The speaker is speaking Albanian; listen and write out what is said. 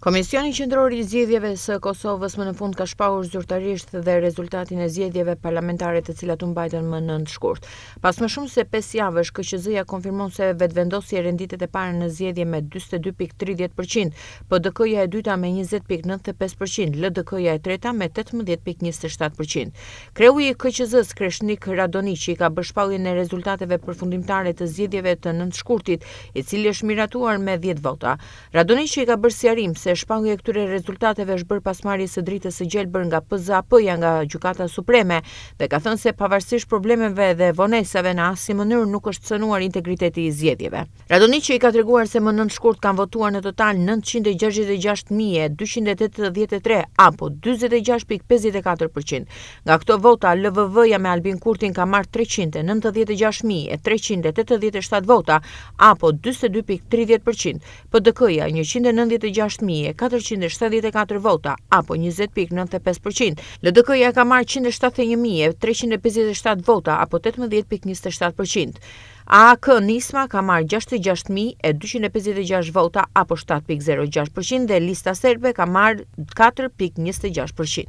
Komisioni Qendror i Zgjedhjeve së Kosovës më në fund ka shpahur zyrtarisht dhe rezultatin e zgjedhjeve parlamentare të cilat u mbajtën më 9 shkurt. Pas më shumë se 5 javësh, KQZ-ja konfirmon se vetvendosi e renditet e parë në zgjedhje me 42.30%, PDK-ja e dyta me 20.95%, LDK-ja e treta me 18.27%. Kreu i KQZ-s Kreshnik Radoniqi ka bërë shpalljen e rezultateve përfundimtare të zgjedhjeve të 9 shkurtit, i cili është miratuar me 10 vota. Radoniqi ka bërë sqarim se shpallja e këtyre rezultateve është bërë pas marrjes së dritës së gjelbër nga PZAP-ja nga Gjykata Supreme dhe ka thënë se pavarësisht problemeve dhe vonesave në asnjë mënyrë nuk është cënuar integriteti i zgjedhjeve. Radoniqi ka treguar se më 9 shkurt kanë votuar në total 966.283 apo 46.54%. Nga këto vota, LVV-ja me Albin Kurtin ka marrë 396.387 vota apo 42.30%, PDK-ja 196.474 vota, apo 20.95%. LDK-ja ka marrë 171.357 vota, apo 18.27%. AAK Nisma ka marrë 66.256 vota, apo 7.06% dhe lista serbe ka marrë 4.26%.